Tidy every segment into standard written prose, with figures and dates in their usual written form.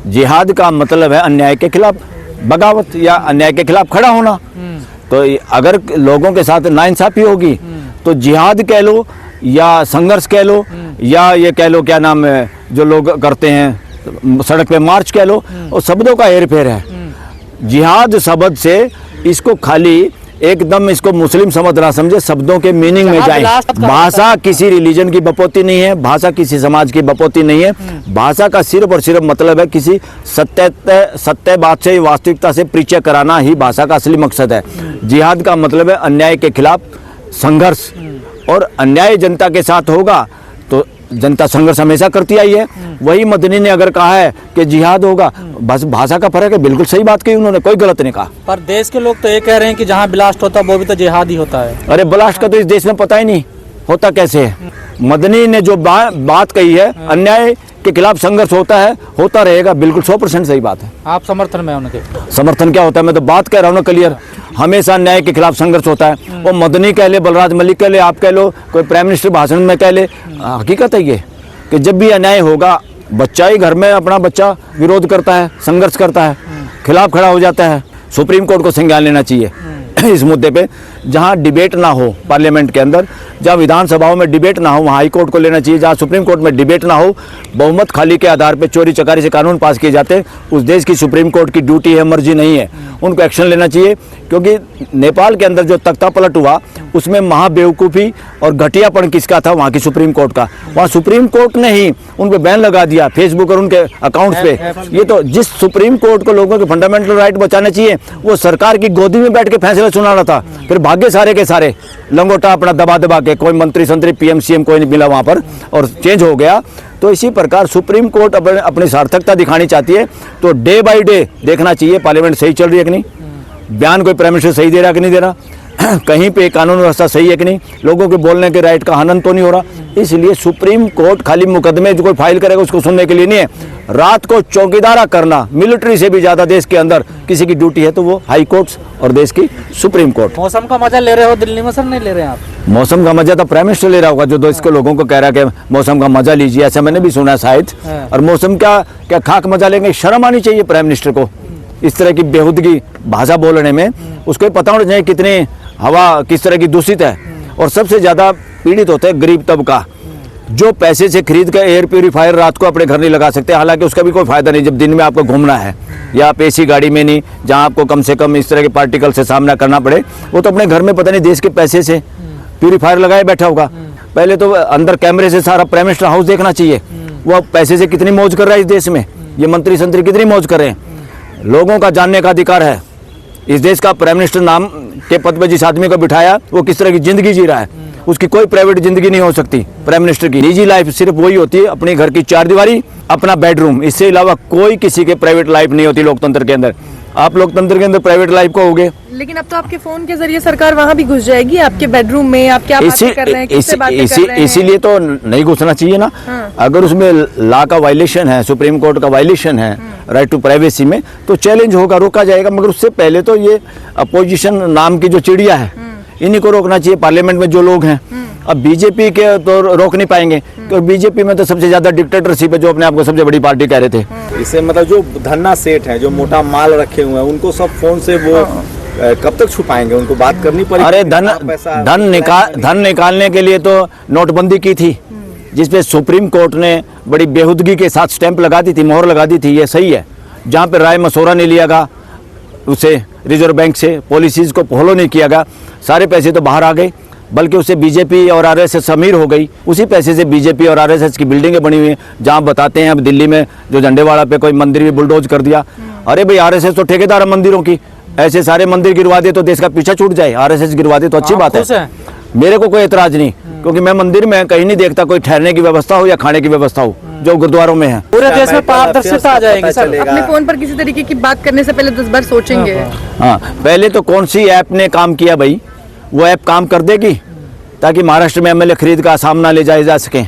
जिहाद का मतलब है अन्याय के खिलाफ बगावत या अन्याय के खिलाफ खड़ा होना। तो अगर लोगों के साथ नाइंसाफी होगी तो जिहाद कह लो या संघर्ष कह लो या ये कह लो क्या नाम है जो लोग करते हैं सड़क पे मार्च कह लो, और शब्दों का हेरफेर है। जिहाद शब्द से इसको खाली एकदम इसको मुस्लिम समझ ना समझे, शब्दों के मीनिंग में जाए। भाषा किसी रिलीजन की बपौती नहीं है, भाषा किसी समाज की बपौती नहीं है। भाषा का सिर्फ और सिर्फ मतलब है किसी सत्य बात से वास्तविकता से परिचय कराना ही भाषा का असली मकसद है। जिहाद का मतलब है अन्याय के खिलाफ संघर्ष, और अन्याय जनता के साथ होगा तो जनता संघर्ष हमेशा करती आई है। वही मदनी ने अगर कहा है कि जिहाद होगा, बस भाषा का फर्क है, बिल्कुल सही बात कही उन्होंने, कोई गलत नहीं कहा। पर देश के लोग तो ये कह रहे हैं कि जहाँ ब्लास्ट होता है वो भी तो जिहाद ही होता है। अरे ब्लास्ट का तो इस देश में पता ही नहीं होता कैसे है। मदनी ने जो बात कही है अन्याय के खिलाफ संघर्ष होता है, होता रहेगा, बिल्कुल 100% सही बात है। आप समर्थन में उनके? समर्थन क्या होता है, मैं तो बात कह रहा हूँ ना क्लियर, हमेशा न्याय के खिलाफ संघर्ष होता है। वो मदनी कह ले, बलराज मलिक कह ले, आप कह लो, कोई प्राइम मिनिस्टर भाषण में कह ले, हकीकत है ये कि जब भी अन्याय होगा, बच्चा ही घर में अपना बच्चा विरोध करता है, संघर्ष करता है, खिलाफ खड़ा हो जाता है। सुप्रीम कोर्ट को संज्ञान लेना चाहिए इस मुद्दे पे। जहां डिबेट ना हो पार्लियामेंट के अंदर, जहां विधानसभाओं में डिबेट ना हो, वहां हाई कोर्ट को लेना चाहिए। जहां सुप्रीम कोर्ट में डिबेट ना हो, बहुमत खाली के आधार पे चोरी चकारी से कानून पास किए जाते, उस देश की सुप्रीम कोर्ट की ड्यूटी है, मर्जी नहीं है, उनको एक्शन लेना चाहिए। क्योंकि नेपाल के अंदर जो तख्ता पलट हुआ उसमें महाबेवकूफ़ी और घटियापन किसका था, वहाँ की सुप्रीम कोर्ट का। वहाँ सुप्रीम कोर्ट ने ही उन पे बैन लगा दिया फेसबुक और उनके अकाउंट्स पे। ये तो जिस सुप्रीम कोर्ट को लोगों के फंडामेंटल राइट बचाने चाहिए, वो सरकार की गोदी में बैठ के फैसला सुनाना था। फिर भाग्य सारे के सारे लंगोटा अपना दबा के, कोई मंत्री संतरी पीएम सीएम कोई नहीं मिला वहाँ पर और चेंज हो गया। तो इसी प्रकार सुप्रीम कोर्ट अपनी सार्थकता दिखानी चाहती है तो डे बाय डे देखना चाहिए पार्लियामेंट सही चल रही है कि नहीं, बयान कोई प्राइम मिनिस्टर सही दे रहा कि नहीं दे रहा, कहीं पे कानून व्यवस्था सही है कि नहीं, लोगों के बोलने के राइट का हनन तो नहीं हो रहा। इसलिए सुप्रीम कोर्ट खाली मुकदमे जो कोई फाइल करेगा उसको सुनने के लिए नहीं है, रात को चौकीदारा करना मिलिट्री से भी ज्यादा देश के अंदर किसी की ड्यूटी है तो वो हाई कोर्ट्स और देश की सुप्रीम कोर्ट। मौसम का मजा ले रहे हो दिल्ली में, सर नहीं ले रहे हैं आप? मौसम का मजा तो प्राइम मिनिस्टर ले रहा होगा, जो देश के लोगों को कह रहा है कि मौसम का मजा लीजिए, ऐसा मैंने भी सुना शायद। और मौसम क्या खाक मजा लेंगे, शर्म आनी चाहिए प्राइम मिनिस्टर को इस तरह की बेहुदगी भाषा बोलने में। उसको पता होना चाहिए कितनी हवा किस तरह की दूषित है। और सबसे ज्यादा पीड़ित होते हैं गरीब तबका, जो पैसे से खरीद कर एयर प्यूरिफायर रात को अपने घर नहीं लगा सकते। हालांकि उसका भी कोई फायदा नहीं जब दिन में आपको घूमना है या आप एसी गाड़ी में नहीं, जहां आपको कम से कम इस तरह के पार्टिकल से सामना करना पड़े। वो तो अपने घर में पता नहीं देश के पैसे से प्यूरिफायर लगाए बैठा होगा। पहले तो अंदर कैमरे से सारा प्राइम मिनिस्टर हाउस देखना चाहिए, वो पैसे से कितनी मौज कर रहा है इस देश में, ये मंत्री संतरी कितनी मौज कर रहे हैं। लोगों का जानने का अधिकार है। इस देश का प्राइम मिनिस्टर नाम के पद पर जिस आदमी को बिठाया वो किस तरह की जिंदगी जी रहा है, उसकी कोई प्राइवेट जिंदगी नहीं हो सकती। प्राइम मिनिस्टर की निजी लाइफ सिर्फ वही होती है, अपने घर की चारदीवारी, अपना बेडरूम, इससे अलावा कोई किसी के प्राइवेट लाइफ नहीं होती लोकतंत्र के अंदर। आप लोकतंत्र के अंदर प्राइवेट लाइफ को होगे, लेकिन अब तो आपके फोन के जरिए सरकार वहां भी घुस जाएगी, आपके बेडरूम में आप क्या बातें कर रहे हैं, किससे बातें कर रहे हैं। इसीलिए तो नहीं घुसना चाहिए ना। अगर उसमें लॉ का वायलेशन है, सुप्रीम कोर्ट का वायलेशन है राइट टू प्राइवेसी में, तो चैलेंज होगा, रोका जाएगा। मगर उससे पहले तो ये अपोजिशन नाम की जो चिड़िया है इन्हीं को रोकना चाहिए, पार्लियामेंट में जो लोग हैं। अब बीजेपी के तो रोक नहीं पाएंगे क्योंकि बीजेपी में तो सबसे ज्यादा डिक्टेटरशिप है, जो अपने आप को सबसे बड़ी पार्टी कह रहे थे। इससे मतलब जो धन्ना सेठ है, जो मोटा माल रखे हुए हैं, उनको सब फोन से वो कब तक छुपाएंगे, उनको बात करनी पड़ेगी। अरे धन निकालने के लिए तो नोटबंदी की थी, जिसपे सुप्रीम कोर्ट ने बड़ी बेहुदगी के साथ स्टैंप लगा दी थी, मोहर लगा दी थी। ये सही है, जहाँ पे राय मशवरा नहीं लिया गया उसे रिजर्व बैंक से, पॉलिसीज को फॉलो नहीं किया गया, सारे पैसे तो बाहर आ गए। बल्कि उससे बीजेपी और आरएसएस अमीर हो गई। उसी पैसे से बीजेपी और आरएसएस की बिल्डिंगें बनी हुई हैं, जहाँ बताते हैं अब दिल्ली में जो झंडेवाड़ा पे कोई मंदिर भी बुलडोज कर दिया। अरे भाई आरएसएस तो ठेकेदार है मंदिरों की, ऐसे सारे मंदिर गिरवा दे तो देश का पीछा छूट जाए, आरएसएस गिरवा दे तो अच्छी बात है। मेरे को कोई एतराज नहीं, क्योंकि मैं मंदिर में कहीं नहीं देखता कोई ठहरने की व्यवस्था हो या खाने की व्यवस्था हो जो गुरुद्वारों में है। पूरे देश में पारदर्शिता आ जाएगी सर। अपने फोन पर किसी तरीके की बात करने से पहले 10 बार सोचेंगे। हाँ, पहले तो कौन सी ऐप ने काम किया भाई, वो ऐप काम कर देगी ताकि महाराष्ट्र में एमएलए खरीद का सामना ले जाए जा सके।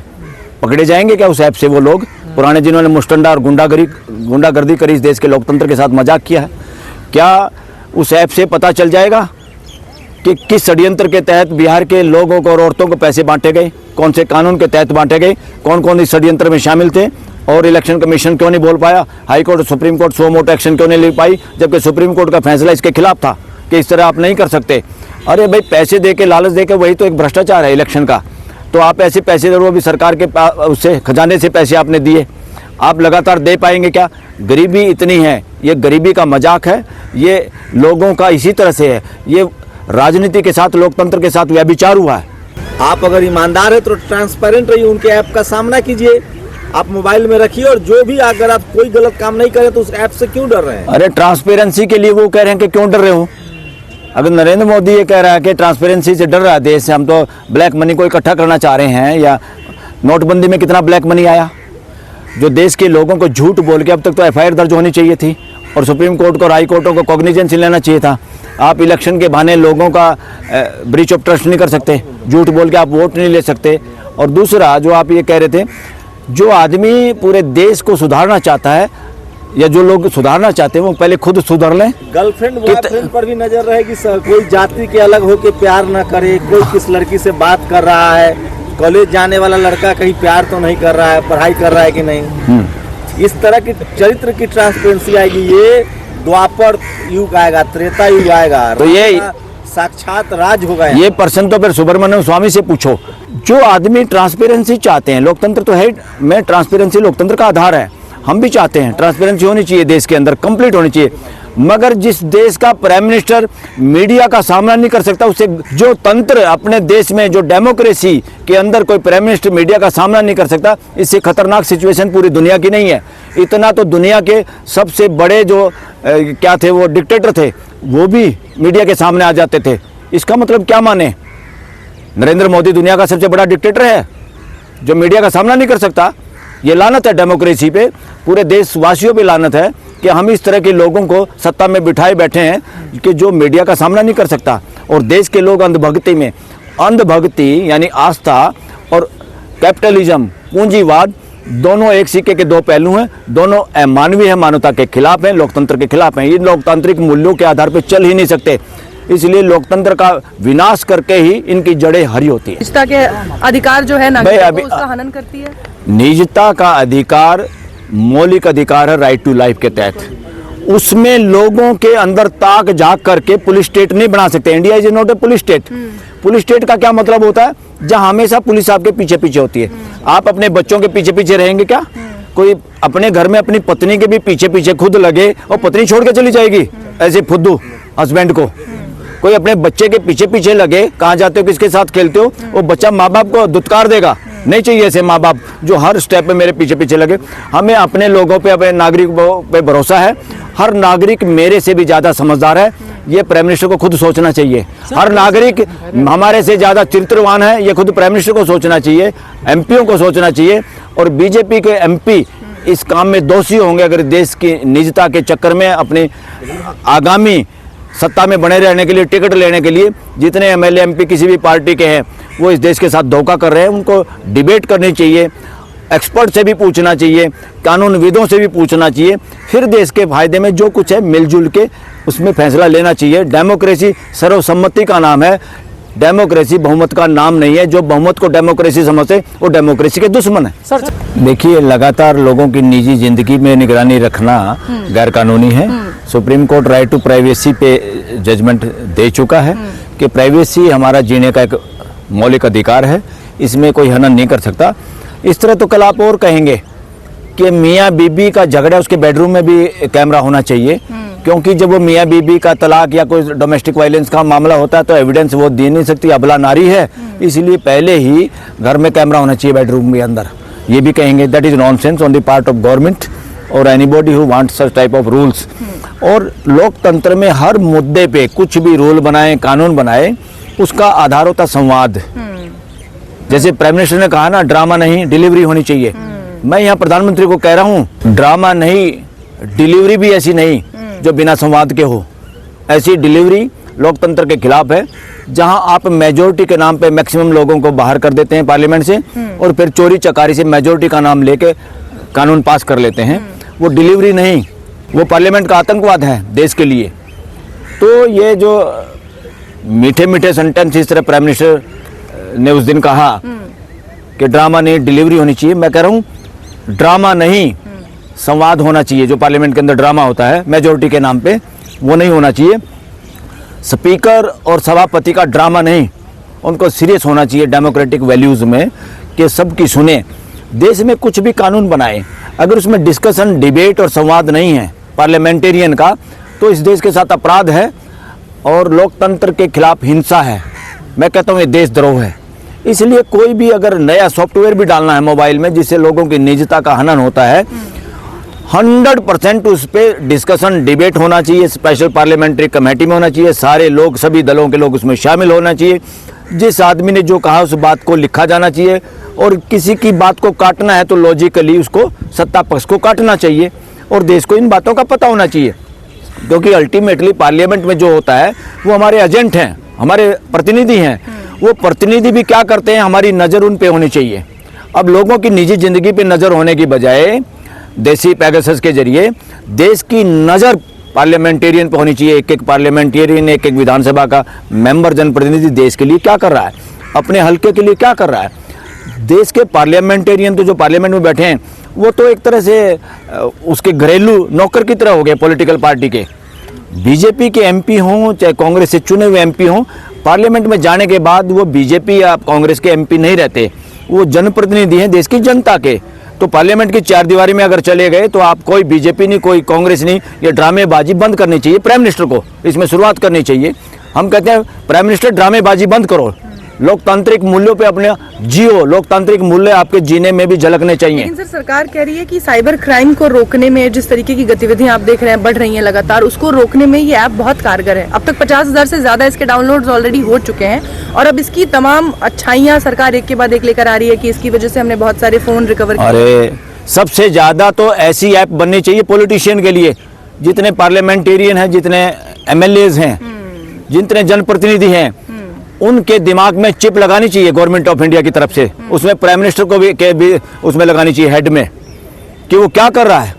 पकड़े जाएंगे क्या उस ऐप से वो लोग पुराने जिन्होंने मुस्टंडा और गुंडागर्दी करी, इस देश के लोकतंत्र के साथ मजाक किया है? क्या उस ऐप से पता चल जाएगा कि किस षड्यंत्र के तहत बिहार के लोगों को और औरतों को पैसे बांटे गए, कौन से कानून के तहत बांटे गए, कौन कौन इस षड्यंत्र में शामिल थे और इलेक्शन कमीशन क्यों नहीं बोल पाया, high court supreme court so मोटो एक्शन क्यों नहीं ले पाई, जबकि सुप्रीम कोर्ट का फैसला इसके खिलाफ था कि इस तरह आप नहीं कर सकते। अरे भाई, पैसे दे के, लालच दे के, वही तो एक भ्रष्टाचार है इलेक्शन का। तो आप ऐसे पैसे दे रहे हो, अभी सरकार के उससे खजाने से पैसे आपने दिए, आप लगातार दे पाएंगे क्या? गरीबी इतनी है, ये गरीबी का मजाक है, ये लोगों का इसी तरह से है, ये राजनीति के साथ, लोकतंत्र के साथ व्यभिचार हुआ है। आप अगर ईमानदार है तो ट्रांसपेरेंट रहिए, उनके ऐप का सामना कीजिए, आप मोबाइल में रखिए, और जो भी अगर आप कोई गलत काम नहीं करें तो उस ऐप से क्यों डर रहे हैं? अरे ट्रांसपेरेंसी के लिए वो कह रहे हैं कि क्यों डर रहे हो। अगर नरेंद्र मोदी ये कह रहा है कि ट्रांसपेरेंसी से डर रहा है देश से, हम तो ब्लैक मनी को इकट्ठा करना चाह रहे हैं, या नोटबंदी में कितना ब्लैक मनी आया जो देश के लोगों को झूठ बोल के, अब तक तो एफआईआर दर्ज होनी चाहिए थी और सुप्रीम कोर्ट को और हाई कोर्टों को कॉग्निजेंस लेना चाहिए था। आप इलेक्शन के बहाने लोगों का ब्रीच ऑफ ट्रस्ट नहीं कर सकते, झूठ बोल के आप वोट नहीं ले सकते। और दूसरा जो आप ये कह रहे थे, जो आदमी पूरे देश को सुधारना चाहता है, या जो लोग सुधारना चाहते हैं, वो पहले खुद सुधर लें। गर्लफ्रेंड बॉयफ्रेंड पर भी नजर रहेगी सर, कोई जाति के अलग होके प्यार ना करे, कोई किस लड़की से बात कर रहा है, कॉलेज जाने वाला लड़का कहीं प्यार तो नहीं कर रहा है, पढ़ाई कर रहा है कि नहीं, इस तरह की चरित्र की ट्रांसपेरेंसी आएगी। ये द्वापर युग आएगा, त्रेता युग आएगा, तो ये साक्षात राज होगा। ये प्रश्न तो फिर सुब्रमण्यम स्वामी से पूछो। जो आदमी ट्रांसपेरेंसी चाहते हैं, लोकतंत्र तो है में, ट्रांसपेरेंसी लोकतंत्र का आधार है, हम भी चाहते हैं ट्रांसपेरेंसी होनी चाहिए देश के अंदर, कंप्लीट होनी चाहिए। मगर जिस देश का प्राइम मिनिस्टर मीडिया का सामना नहीं कर सकता, उसे जो तंत्र अपने देश में, जो डेमोक्रेसी के अंदर कोई प्राइम मिनिस्टर मीडिया का सामना नहीं कर सकता, इससे खतरनाक सिचुएशन पूरी दुनिया की नहीं है। इतना तो दुनिया के सबसे बड़े जो क्या थे, वो डिक्टेटर थे, वो भी मीडिया के सामने आ जाते थे। इसका मतलब क्या माने? नरेंद्र मोदी दुनिया का सबसे बड़ा डिक्टेटर है जो मीडिया का सामना नहीं कर सकता। ये लानत है डेमोक्रेसी पे, पूरे देशवासियों पे लानत है कि हम इस तरह के लोगों को सत्ता में बिठाए बैठे हैं कि जो मीडिया का सामना नहीं कर सकता। और देश के लोग अंधभक्ति में, अंधभक्ति यानी आस्था और कैपिटलिज्म, पूंजीवाद, दोनों एक सिक्के के दो पहलू हैं, दोनों अमानवीय है, मानवता के खिलाफ हैं, लोकतंत्र के खिलाफ हैं। ये लोकतांत्रिक मूल्यों के आधार पर चल ही नहीं सकते, इसलिए लोकतंत्र का विनाश करके ही इनकी जड़ें हरी होती है। निजता के अधिकार जो है नागरिकों को, उसका हनन करती है। निजता का अधिकार मौलिक अधिकार है राइट टू लाइफ के तहत, उसमें लोगों के अंदर ताक झांक करके पुलिस स्टेट नहीं बना सकते। India is not a police state. Police state का क्या मतलब होता है? जहां हमेशा पुलिस आपके पीछे पीछे होती है। आप अपने बच्चों के पीछे पीछे रहेंगे क्या? कोई अपने घर में अपनी पत्नी के भी पीछे पीछे खुद लगे और पत्नी छोड़ के चली जाएगी ऐसे फुद्दू हस्बैंड को? कोई अपने बच्चे के पीछे पीछे लगे, कहाँ जाते हो, किसके साथ खेलते हो, वो बच्चा माँ बाप को दुत्कार देगा। नहीं चाहिए ऐसे माँ बाप जो हर स्टेप पे मेरे पीछे पीछे लगे। हमें अपने लोगों पे, अपने नागरिकों पे भरोसा है। हर नागरिक मेरे से भी ज़्यादा समझदार है, ये प्राइम मिनिस्टर को खुद सोचना चाहिए। हर नागरिक हमारे से ज़्यादा चरित्रवान है, ये खुद प्राइम मिनिस्टर को सोचना चाहिए, एमपीओ को सोचना चाहिए। और बीजेपी के एमपी इस काम में दोषी होंगे अगर देश की निजता के चक्कर में अपनी आगामी सत्ता में बने रहने के लिए, टिकट लेने के लिए जितने एमएलए एमपी किसी भी पार्टी के हैं वो इस देश के साथ धोखा कर रहे हैं। उनको डिबेट करनी चाहिए, एक्सपर्ट से भी पूछना चाहिए, कानूनविदों से भी पूछना चाहिए, फिर देश के फायदे में जो कुछ है मिलजुल के उसमें फैसला लेना चाहिए। डेमोक्रेसी सर्वसम्मति का नाम है, डेमोक्रेसी बहुमत का नाम नहीं है। जो बहुमत को डेमोक्रेसी समझते वो डेमोक्रेसी के दुश्मन है। सर देखिए, लगातार लोगों की निजी जिंदगी में निगरानी रखना गैर कानूनी है। Supreme Court right to privacy पे जजमेंट दे चुका है कि प्राइवेसी हमारा जीने का एक मौलिक अधिकार है, इसमें कोई हनन नहीं कर सकता। इस तरह तो कल आप और कहेंगे कि मियाँ बीबी का झगड़ा, उसके बेडरूम में भी कैमरा होना चाहिए, क्योंकि जब वो मियाँ बीबी का तलाक या कोई डोमेस्टिक वायलेंस का मामला होता है तो एविडेंस वो दे नहीं सकती, अबला नारी है, इसलिए पहले ही घर में कैमरा होना चाहिए बेडरूम के अंदर। ये भी कहेंगे that is nonsense on the part of government और anybody who wants such type of rules. और लोकतंत्र में हर मुद्दे पे कुछ भी रूल बनाए, कानून बनाए, उसका आधार होता संवाद। जैसे प्राइम मिनिस्टर ने कहा ना, ड्रामा नहीं डिलीवरी होनी चाहिए। मैं यहाँ प्रधानमंत्री को कह रहा हूँ, ड्रामा नहीं, डिलीवरी भी ऐसी नहीं जो बिना संवाद के हो। ऐसी डिलीवरी लोकतंत्र के खिलाफ है, जहां आप मेजोरिटी के नाम पे मैक्सिमम लोगों को बाहर कर देते हैं पार्लियामेंट से और फिर चोरी चकारी से मेजोरिटी का नाम लेके कानून पास कर लेते हैं। वो डिलीवरी नहीं, वो पार्लियामेंट का आतंकवाद है देश के लिए। तो ये जो मीठे मीठे सेंटेंस इस तरह प्राइम मिनिस्टर ने उस दिन कहा कि ड्रामा नहीं डिलीवरी होनी चाहिए, मैं कह रहा हूँ ड्रामा नहीं, संवाद होना चाहिए। जो पार्लियामेंट के अंदर ड्रामा होता है मेजोरिटी के नाम पे, वो नहीं होना चाहिए। स्पीकर और सभापति का ड्रामा नहीं, उनको सीरियस होना चाहिए डेमोक्रेटिक वैल्यूज़ में कि सबकी सुने। देश में कुछ भी कानून बनाए, अगर उसमें डिस्कशन, डिबेट और संवाद नहीं है पार्लियामेंटेरियन का, तो इस देश के साथ अपराध है और लोकतंत्र के खिलाफ हिंसा है। मैं कहता हूँ ये देशद्रोह है। इसलिए कोई भी अगर नया सॉफ्टवेयर भी डालना है मोबाइल में जिससे लोगों की निजता का हनन होता है, 100% उस पर डिस्कशन, डिबेट होना चाहिए, स्पेशल पार्लियामेंट्री कमेटी में होना चाहिए, सारे लोग, सभी दलों के लोग उसमें शामिल होना चाहिए। जिस आदमी ने जो कहा उस बात को लिखा जाना चाहिए, और किसी की बात को काटना है तो लॉजिकली उसको सत्ता पक्ष को काटना चाहिए, और देश को इन बातों का पता होना चाहिए। क्योंकि अल्टीमेटली पार्लियामेंट में जो होता है वो हमारे एजेंट हैं, हमारे प्रतिनिधि हैं। वो प्रतिनिधि भी क्या करते हैं, हमारी नज़र उन पे होनी चाहिए। अब लोगों की निजी ज़िंदगी पे नज़र होने की बजाय देसी पैगासस के जरिए देश की नज़र पार्लियामेंटेरियन पे होनी चाहिए। एक एक पार्लियामेंटेरियन, एक एक विधानसभा का मेंबर, जनप्रतिनिधि देश के लिए क्या कर रहा है, अपने हल्के के लिए क्या कर रहा है। देश के पार्लियामेंटेरियन तो जो पार्लियामेंट में बैठे हैं वो तो एक तरह से उसके घरेलू नौकर की तरह हो गए पॉलिटिकल पार्टी के। बीजेपी के एमपी हों चाहे कांग्रेस से चुने हुए एमपी हों, पार्लियामेंट में जाने के बाद वो बीजेपी या कांग्रेस के एमपी नहीं रहते, वो जनप्रतिनिधि हैं देश की जनता के। तो पार्लियामेंट की चार दीवारी में अगर चले गए तो आप कोई बीजेपी नहीं, कोई कांग्रेस नहीं, ये ड्रामेबाजी बंद करनी चाहिए। प्राइम मिनिस्टर को इसमें शुरुआत करनी चाहिए। हम कहते हैं प्राइम मिनिस्टर ड्रामेबाजी बंद करो, लोकतांत्रिक मूल्यों पे अपने जियो, लोकतांत्रिक मूल्य आपके जीने में भी झलकने चाहिए। लेकिन सर सरकार कह रही है कि साइबर क्राइम को रोकने में, जिस तरीके की गतिविधियां आप देख रहे हैं बढ़ रही हैं लगातार, उसको रोकने में ये ऐप बहुत कारगर है। अब तक 50,000 से ज्यादा इसके डाउनलोड्स ऑलरेडी हो चुके हैं, और अब इसकी तमाम अच्छाइयां सरकार एक के बाद एक लेकर आ रही है कि इसकी वजह से हमने बहुत सारे फोन रिकवर किए। अरे सबसे ज्यादा तो ऐसी ऐप बननी चाहिए पॉलिटिशियन के लिए। जितने पार्लियामेंटेरियन हैं, जितने एमएलएज हैं, जितने जनप्रतिनिधि हैं, उनके दिमाग में चिप लगानी चाहिए गवर्नमेंट ऑफ इंडिया की तरफ से। उसमें प्राइम मिनिस्टर को भी उसमें लगानी चाहिए हेड में, कि वो क्या कर रहा है।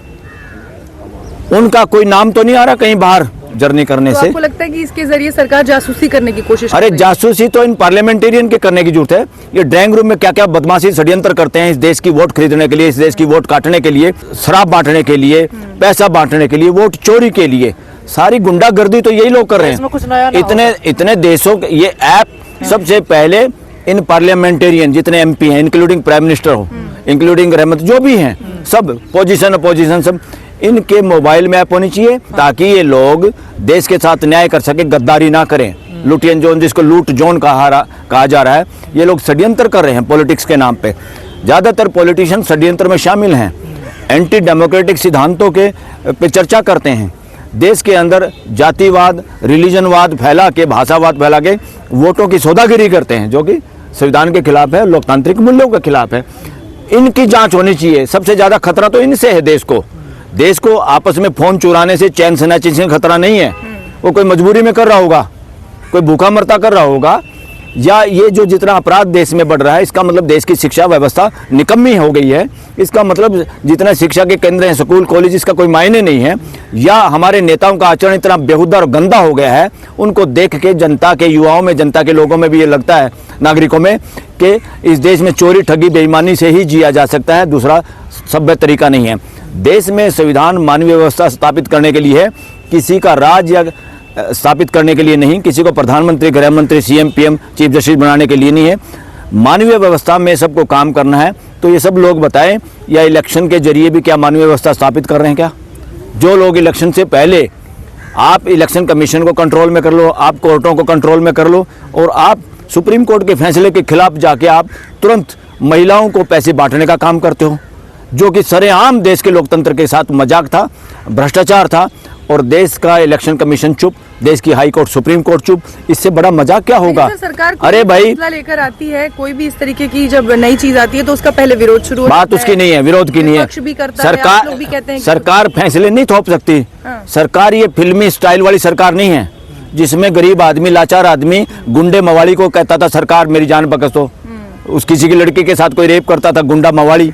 उनका कोई नाम तो नहीं आ रहा कहीं बाहर जर्नी करने तो से। आपको लगता है कि इसके जरिए सरकार जासूसी करने की कोशिश अरे जासूसी तो इन पार्लियामेंटेरियन के करने की जरूरत है। ये ड्राइंग रूम में क्या क्या बदमाशी षड्यंत्र करते हैं इस देश की वोट खरीदने के लिए, इस देश की वोट काटने के लिए, शराब बांटने के लिए, पैसा बांटने के लिए, वोट चोरी के लिए, सारी गुंडागर्दी तो यही लोग कर रहे हैं। इतने देशों के ये ऐप सबसे पहले इन पार्लियामेंटेरियन जितने एमपी हैं, इंक्लूडिंग प्राइम मिनिस्टर हो, इंक्लूडिंग रहमत, जो भी हैं, सब पोजीशन अपोजिशन, सब इनके मोबाइल में ऐप होनी चाहिए, ताकि ये लोग देश के साथ न्याय कर सके, गद्दारी ना करें। लुटियन जोन, जिसको लूट जोन कहा जा रहा है, ये लोग षड्यंत्र कर रहे हैं पॉलिटिक्स के नाम पे। ज़्यादातर पॉलिटिशियन षड्यंत्र में शामिल हैं, एंटी डेमोक्रेटिक सिद्धांतों के पे चर्चा करते हैं। देश के अंदर जातिवाद, रिलीजनवाद फैला के, भाषावाद फैला के वोटों की सौदागिरी करते हैं, जो कि संविधान के खिलाफ है, लोकतांत्रिक मूल्यों के खिलाफ है। इनकी जांच होनी चाहिए। सबसे ज़्यादा खतरा तो इनसे है देश को। देश को आपस में फ़ोन चुराने से, चैन स्नैचिंग से खतरा नहीं है। वो कोई मजबूरी में कर रहा होगा, कोई भूखा मरता कर रहा होगा, या ये जो जितना अपराध देश में बढ़ रहा है, इसका मतलब देश की शिक्षा व्यवस्था निकम्मी हो गई है। इसका मतलब जितना शिक्षा के केंद्र हैं, स्कूल कॉलेज, इसका कोई मायने नहीं है। या हमारे नेताओं का आचरण इतना बेहुदा और गंदा हो गया है, उनको देख के जनता के युवाओं में, जनता के लोगों में भी ये लगता है, नागरिकों में, कि इस देश में चोरी, ठगी, बेईमानी से ही जिया जा सकता है, दूसरा सभ्य तरीका नहीं है। देश में संविधान मानवीय व्यवस्था स्थापित करने के लिए है, किसी का राज या स्थापित करने के लिए नहीं, किसी को प्रधानमंत्री, गृह मंत्री, सीएम, पीएम, चीफ जस्टिस बनाने के लिए नहीं है। मानवीय व्यवस्था में सबको काम करना है। तो ये सब लोग बताएं, या इलेक्शन के जरिए भी क्या मानवीय व्यवस्था स्थापित कर रहे हैं क्या? जो लोग इलेक्शन से पहले, आप इलेक्शन कमीशन को कंट्रोल में कर लो, आप कोर्टों को कंट्रोल में कर लो, और आप सुप्रीम कोर्ट के फैसले के खिलाफ जाके आप तुरंत महिलाओं को पैसे बांटने का काम करते हो, जो कि सरेआम देश के लोकतंत्र के साथ मजाक था, भ्रष्टाचार था। और देश का इलेक्शन कमीशन चुप, देश की हाई कोर्ट, सुप्रीम कोर्ट चुप। इससे बड़ा मजाक क्या होगा? सरकार अरे भाई, लेकर आती है कोई भी इस तरीके की, जब नई चीज आती है तो उसका पहले विरोध शुरू होता है। बात उसकी नहीं है, विरोध की नहीं है। सरकार फैसले नहीं थोप सकती। सरकार ये फिल्मी स्टाइल वाली सरकार नहीं है, जिसमें गरीब आदमी, लाचार आदमी, गुंडे मवाली को कहता था सरकार मेरी जान बख्श दो। उस किसी की लड़की के साथ कोई रेप करता था, गुंडा मवाली,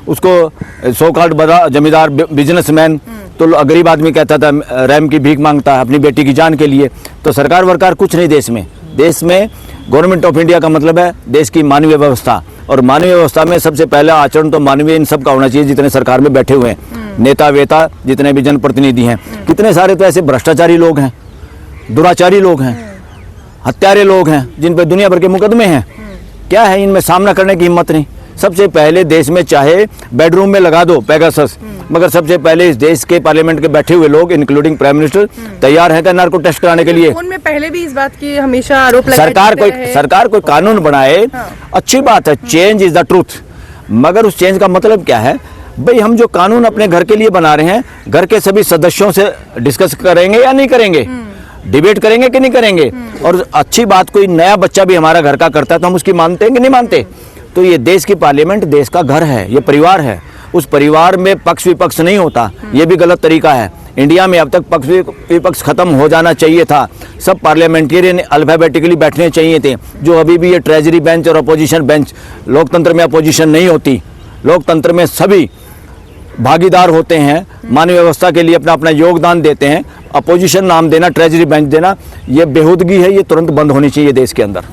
उसको सो कॉल्ड बड़ा जमींदार, बिजनेसमैन, तो गरीब आदमी कहता था रैम की भीख मांगता है अपनी बेटी की जान के लिए। तो सरकार वरकार कुछ नहीं देश में। देश में गवर्नमेंट ऑफ इंडिया का मतलब है देश की मानवीय व्यवस्था। और मानवीय व्यवस्था में सबसे पहला आचरण तो मानवीय इन सब का होना चाहिए जितने सरकार में बैठे हुए हैं, नेता वेता जितने भी जनप्रतिनिधि हैं। कितने सारे तो ऐसे भ्रष्टाचारी लोग हैं, दुराचारी लोग हैं, हत्यारे लोग हैं जिन पर दुनिया भर के मुकदमे हैं। क्या है, इनमें सामना करने की हिम्मत नहीं। सबसे पहले देश में चाहे बेडरूम में लगा दो पेगासस, मगर सबसे पहले इस देश के पार्लियामेंट के बैठे हुए लोग इंक्लूडिंग प्राइम मिनिस्टर तैयार है क्या नार्को टेस्ट कराने के लिए? उनमें पहले भी इस बात की हमेशा आरोप लगाए सरकार कोई कानून बनाए, अच्छी बात है, चेंज इज द ट्रूथ, मगर उस चेंज का मतलब क्या है? भाई हम जो कानून अपने घर के लिए बना रहे हैं, घर के सभी सदस्यों से डिस्कस करेंगे या नहीं करेंगे, डिबेट करेंगे कि नहीं करेंगे? और अच्छी बात, कोई नया बच्चा भी हमारा घर का करता है तो हम उसकी मानते हैं कि नहीं मानते? तो ये देश की पार्लियामेंट देश का घर है, ये परिवार है। उस परिवार में पक्ष विपक्ष नहीं होता, ये भी गलत तरीका है। इंडिया में अब तक पक्ष विपक्ष खत्म हो जाना चाहिए था। सब पार्लियामेंटेरियन अल्फाबेटिकली बैठने चाहिए थे। जो अभी भी ये ट्रेजरी बेंच और अपोजिशन बेंच, लोकतंत्र में अपोजिशन नहीं होती, लोकतंत्र में सभी भागीदार होते हैं, मानवीय व्यवस्था के लिए अपना अपना योगदान देते हैं। अपोजिशन नाम देना, ट्रेजरी बेंच देना, ये बेहूदगी है, ये तुरंत बंद होनी चाहिए देश के अंदर।